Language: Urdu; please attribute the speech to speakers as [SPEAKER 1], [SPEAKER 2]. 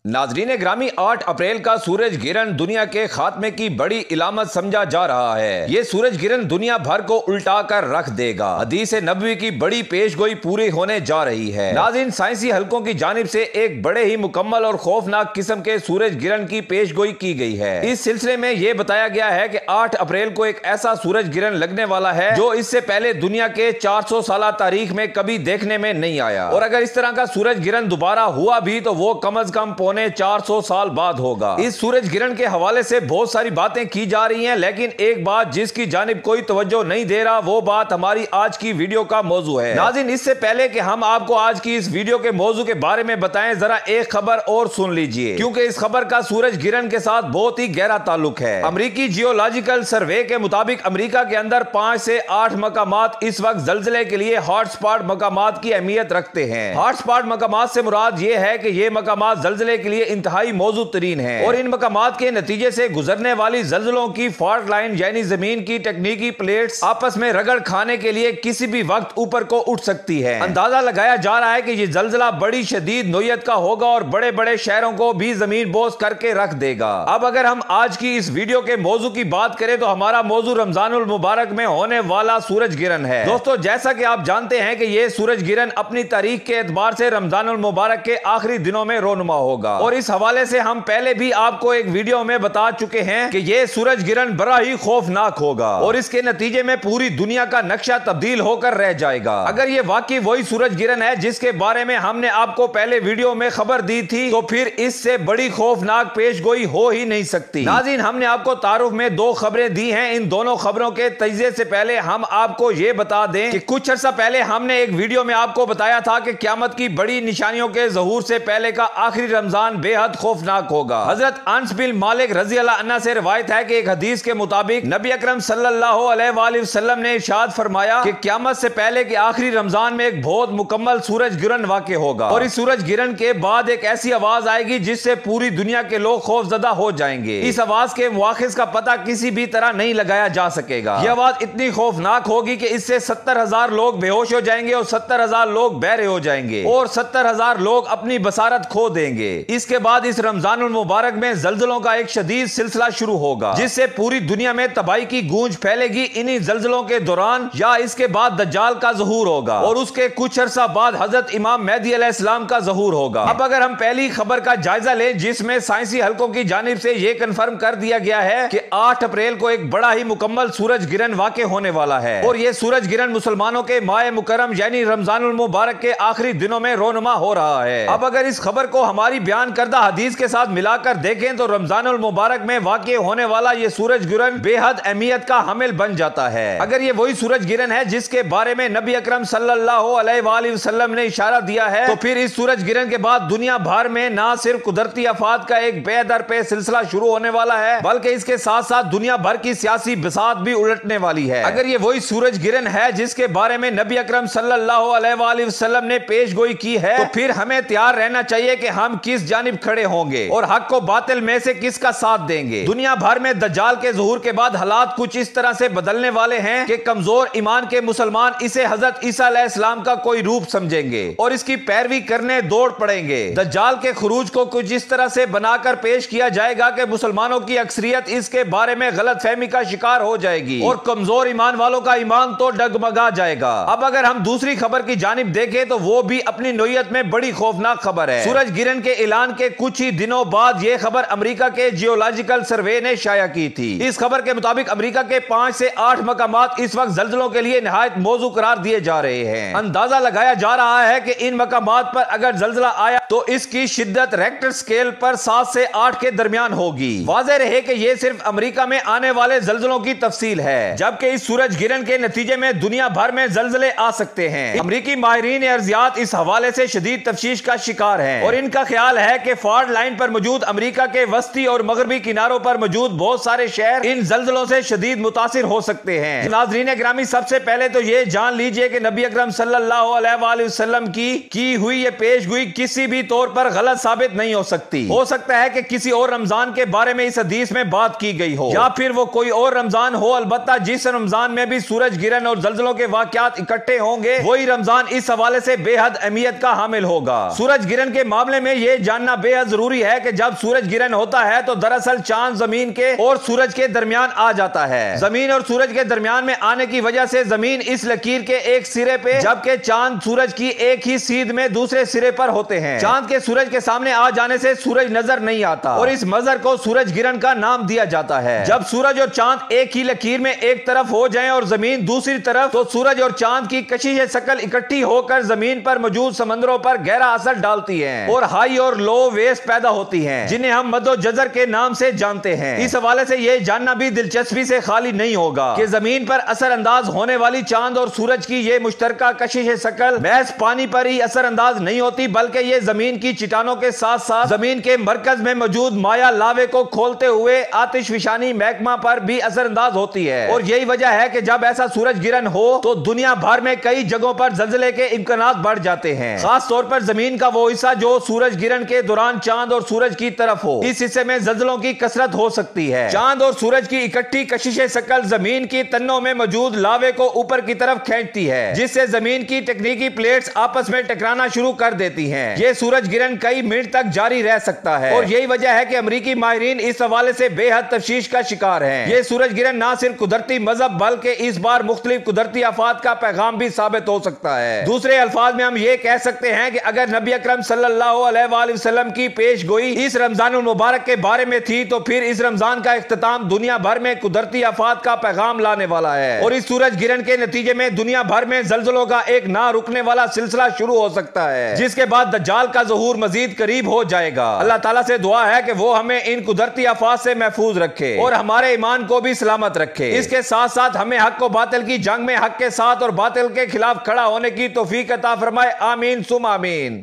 [SPEAKER 1] ناظرین گرامی، 8 اپریل کا سورج گرہن دنیا کے خاتمے کی بڑی علامت سمجھا جا رہا ہے۔ یہ سورج گرہن دنیا بھر کو الٹا کر رکھ دے گا۔ حدیث نبوی کی بڑی پیش گوئی پوری ہونے جا رہی ہے۔ ناظرین، سائنسی حلقوں کی جانب سے ایک بڑے ہی مکمل اور خوفناک قسم کے سورج گرہن کی پیش گوئی کی گئی ہے۔ اس سلسلے میں یہ بتایا گیا ہے کہ 8 اپریل کو ایک ایسا سورج گرہن لگنے والا ہے جو اس سے پہلے دنیا کے 400 سالہ تاریخ میں کبھی دیکھنے میں نہیں آیا، اور اگر اس طرح کا سورج گرہن دوبارہ ہوا بھی تو وہ کم از کم 400 سال بعد ہوگا۔ اس سورج گرہن کے حوالے سے بہت ساری باتیں کی جا رہی ہیں، لیکن ایک بات جس کی جانب کوئی توجہ نہیں دے رہا، وہ بات ہماری آج کی ویڈیو کا موضوع ہے۔ ناظرین، اس سے پہلے کہ ہم آپ کو آج کی اس ویڈیو کے موضوع کے بارے میں بتائیں، ذرا ایک خبر اور سن لیجئے، کیونکہ اس خبر کا سورج گرہن کے ساتھ بہت ہی گہرا تعلق ہے۔ امریکی جیولوجیکل سروے کے مطابق امریکہ کے اندر 5 سے 8 مقامات اس وقت زلزلے کے لیے ہاٹ سپاٹ مقامات کی اہمیت رکھتے ہیں۔ ہاٹ سپاٹ مقامات سے مراد یہ ہے کہ یہ مقامات زلزلے کے لیے انتہائی موزوں ترین ہیں، اور ان مقامات کے نتیجے سے گزرنے والی زلزلوں کی فالٹ لائن یعنی زمین کی ٹیکٹونک پلیٹس آپس میں رگڑ کھانے کے لیے کسی بھی وقت اوپر کو اٹھ سکتی ہے۔ اندازہ لگایا جا رہا ہے کہ یہ زلزلہ بڑی شدید نوعیت کا ہوگا اور بڑے بڑے شہروں کو بھی زمین بوس کر کے رکھ دے گا۔ اب اگر ہم آج کی اس ویڈیو کے موضوع کی بات کریں تو ہمارا موضوع رمضان المبارک میں ہونے والا سورج گرہن ہے۔ دوستو، جیسا کہ آپ جانتے ہیں کہ یہ سورج گرہن اپنی تاریخ کے اعتبار سے رمضان المبارک کے آخری دنوں میں رونما ہوگا، اور اس حوالے سے ہم پہلے بھی آپ کو ایک ویڈیو میں بتا چکے ہیں کہ یہ سورج گرہن بڑا ہی خوفناک ہوگا، اور اس کے نتیجے میں پوری دنیا کا نقشہ تبدیل ہو کر رہ جائے گا۔ اگر یہ واقعی وہی سورج گرہن ہے جس کے بارے میں ہم نے آپ کو پہلے ویڈیو میں خبر دی تھی، تو پھر اس سے بڑی خوفناک پیش گوئی ہو ہی نہیں سکتی۔ ناظرین، ہم نے آپ کو تعارف میں 2 خبریں دی ہیں۔ ان دونوں خبروں کے تجزیے سے پہلے ہم آپ کو یہ بتا دیں کہ کچھ عرصہ پہلے ہم نے ایک ویڈیو میں آپ کو بتایا تھا کہ قیامت کی بڑی نشانیوں کے ظہور سے پہلے کا آخری رمضان بے حد خوفناک ہوگا۔ حضرت انس بن مالک رضی اللہ عنہ سے روایت ہے کہ ایک حدیث کے مطابق نبی اکرم صلی اللہ علیہ وآلہ وسلم نے ارشاد فرمایا کہ قیامت سے پہلے کے آخری رمضان میں ایک بہت مکمل سورج گرہن واقع ہوگا، اور اس سورج گرہن کے بعد ایک ایسی آواز آئے گی جس سے پوری دنیا کے لوگ خوف زدہ ہو جائیں گے۔ اس آواز کے مواخذ کا پتہ کسی بھی طرح نہیں لگایا جا سکے گا۔ یہ آواز اتنی خوفناک ہوگی کہ اس سے 70,000 لوگ بے ہوش ہو جائیں گے، اور 70,000 لوگ بہرے ہو جائیں گے، اور 70,000 لوگ اپنی بصارت کھو دیں گے۔ اس کے بعد اس رمضان المبارک میں زلزلوں کا ایک شدید سلسلہ شروع ہوگا، جس سے پوری دنیا میں تباہی کی گونج پھیلے گی۔ انہی زلزلوں کے دوران یا اس کے بعد دجال کا ظہور ہوگا، اور اس کے کچھ عرصہ بعد حضرت امام مہدی علیہ السلام کا ظہور ہوگا۔ اب اگر ہم پہلی خبر کا جائزہ لیں، جس میں سائنسی حلقوں کی جانب سے یہ کنفرم کر دیا گیا ہے کہ 8 اپریل کو ایک بڑا ہی مکمل سورج گرہن واقع ہونے والا ہے، اور یہ سورج گرہن مسلمانوں کے ماہ مکرم یعنی رمضان المبارک کے آخری دنوں میں رونما ہو رہا ہے۔ اب اگر اس خبر کو ہماری بیان کردہ حدیث کے ساتھ ملا کر دیکھیں تو رمضان المبارک میں واقع ہونے والا یہ سورج گرہن بے حد اہمیت کا حامل بن جاتا ہے۔ اگر یہ وہی سورج گرہن ہے جس کے بارے میں نبی اکرم صلی اللہ علیہ وآلہ وسلم نے اشارہ دیا ہے، تو پھر اس سورج گرہن کے بعد دنیا بھر میں نہ صرف قدرتی آفات کا ایک بے در پہ سلسلہ شروع ہونے والا ہے، بلکہ اس کے ساتھ ساتھ دنیا بھر کی سیاسی بساط بھی الٹنے والی ہے۔ اگر یہ وہی سورج گرہن ہے جس کے بارے میں نبی اکرم صلی اللہ علیہ وآلہ وسلم نے پیش گوئی کی ہے، تو پھر ہمیں تیار رہنا چاہیے کہ ہم کس جانب کھڑے ہوں گے اور حق کو باطل میں سے کس کا ساتھ دیں گے۔ دنیا بھر میں دجال کے ظہور کے بعد حالات کچھ اس طرح سے بدلنے والے ہیں کہ کمزور ایمان کے مسلمان اسے حضرت عیسیٰ علیہ السلام کا کوئی روپ سمجھیں گے اور اس کی پیروی کرنے دوڑ پڑیں گے۔ دجال کے خروج کو کچھ اس طرح سے بنا کر پیش کیا جائے گا کہ مسلمانوں کی اکثریت اس کے بارے میں غلط فہمی کا شکار ہو جائے گی، اور کمزور ایمان والوں کا ایمان تو ڈگمگا جائے گا۔ اب اگر ہم دوسری خبر کی جانب دیکھیں تو وہ بھی اپنی نوعیت میں بڑی خوفناک خبر ہے۔ سورج گرہن کے اعلان کے کچھ ہی دنوں بعد یہ خبر امریکہ کے جیولوجیکل سروے نے شائع کی تھی۔ اس خبر کے مطابق امریکہ کے 5 سے 8 مقامات اس وقت زلزلوں کے لیے نہایت موزوں قرار دیے جا رہے ہیں۔ اندازہ لگایا جا رہا ہے کہ ان مقامات پر اگر زلزلہ آیا تو اس کی شدت ریکٹر سکیل پر 7 سے 8 کے درمیان ہوگی۔ واضح رہے کہ یہ صرف امریکہ میں آنے والے زلزلوں کی تفصیل ہے، جبکہ اس سورج گرہن کے نتیجے میں دنیا بھر میں زلزلے آ سکتے ہیں۔ امریکی ماہرین ارضیات اس حوالے سے شدید تشویش کا شکار ہیں، اور ان کا خیال ہے کہ فالٹ لائن پر موجود امریکہ کے وسطی اور مغربی کناروں پر موجود بہت سارے شہر ان زلزلوں سے شدید متاثر ہو سکتے ہیں۔ ناظرین گرامی، سب سے پہلے تو یہ جان لیجئے کہ نبی اکرم صلی اللہ علیہ وآلہ وسلم کی ہوئی یہ پیش گوئی کسی بھی طور پر غلط ثابت نہیں ہو سکتی۔ ہو سکتا ہے کہ کسی اور رمضان کے بارے میں اس حدیث میں بات کی گئی ہو، یا پھر وہ کوئی اور رمضان ہو، البتہ جس رمضان میں بھی سورج گرہن اور زلزلوں کے واقعات اکٹھے ہوں گے وہی رمضان اس حوالے سے بے حد اہمیت کا حامل ہوگا۔ سورج گرہن کے معاملے میں یہ جاننا بے حد ضروری ہے کہ جب سورج گرہن ہوتا ہے تو دراصل چاند زمین کے اور سورج کے درمیان آ جاتا ہے۔ زمین اور سورج کے درمیان میں آنے کی وجہ سے زمین اس لکیر کے ایک سرے پہ جبکہ چاند سورج کی ایک ہی سیدھ میں دوسرے سرے پر ہوتے ہیں۔ چاند کے سورج کے سامنے آ جانے سے سورج نظر نہیں آتا اور اس منظر کو سورج گرہن کا نام دیا جاتا ہے۔ جب سورج اور چاند ایک ہی لکیر میں ایک طرف ہو جائیں اور زمین دوسری طرف تو سورج اور چاند کی کشش شکل اکٹھی ہو کر زمین پر موجود سمندروں پر گہرا اثر ڈالتی ہے اور ہائی اور لو ویوز پیدا ہوتی ہیں جنہیں ہم مد و جزر کے نام سے جانتے ہیں۔ اس حوالے سے یہ جاننا بھی دلچسپی سے خالی نہیں ہوگا کہ زمین پر اثر انداز ہونے والی چاند اور سورج کی یہ مشترکہ کشش شکل محض پانی پر ہی اثر انداز نہیں ہوتی بلکہ یہ زمین کی چٹانوں کے ساتھ ساتھ زمین کے مرکز میں موجود مایا لاوے کو کھولتے ہوئے آتش فشانی محکمہ پر بھی اثر انداز ہوتی ہے۔ اور یہی وجہ ہے کہ جب ایسا سورج گرہن ہو تو دنیا بھر میں کئی جگہوں پر زلزلے کے امکانات بڑھ جاتے ہیں، خاص طور پر زمین کا وہ حصہ جو سورج گرہن کے دوران چاند اور سورج کی طرف ہو۔ اس حصے میں زلزلوں کی کثرت ہو سکتی ہے۔ چاند اور سورج کی اکٹھی کشش شکل زمین کی تنوں میں موجود لاوے کو اوپر کی طرف کھینچتی ہے جس سے زمین کی ٹیکٹونک پلیٹس آپس میں ٹکرانا شروع کر دیتی ہیں۔ یہ سورج گرہن کئی منٹ تک جاری رہ سکتا ہے اور یہی وجہ ہے کہ امریکی ماہرین اس حوالے سے بے حد تشویش کا شکار ہیں۔ یہ سورج گرہن نہ صرف قدرتی مذہب بلکہ اس بار مختلف قدرتی آفات کا پیغام بھی ثابت ہو سکتا ہے۔ دوسرے الفاظ میں ہم یہ کہہ سکتے ہیں کہ اگر نبی اکرم صلی اللہ علیہ وآلہ وسلم کی پیش گوئی اس رمضان المبارک کے بارے میں تھی تو پھر اس رمضان کا اختتام دنیا بھر میں قدرتی آفات کا پیغام لانے والا ہے اور اس سورج گرہن کے نتیجے میں دنیا بھر میں زلزلوں کا ایک نہ رکنے والا سلسلہ شروع ہو سکتا ہے جس کے بعد دجال کا ظہور مزید قریب ہو جائے گا۔ اللہ تعالیٰ سے دعا ہے کہ وہ ہمیں ان قدرتی آفات سے محفوظ رکھے اور ہمارے ایمان کو بھی سلامت رکھے۔ اس کے ساتھ ساتھ ہمیں حق و باطل کی جنگ میں حق کے ساتھ اور باطل کے خلاف کھڑا ہونے کی توفیق عطا فرمائے۔ آمین ثم آمین۔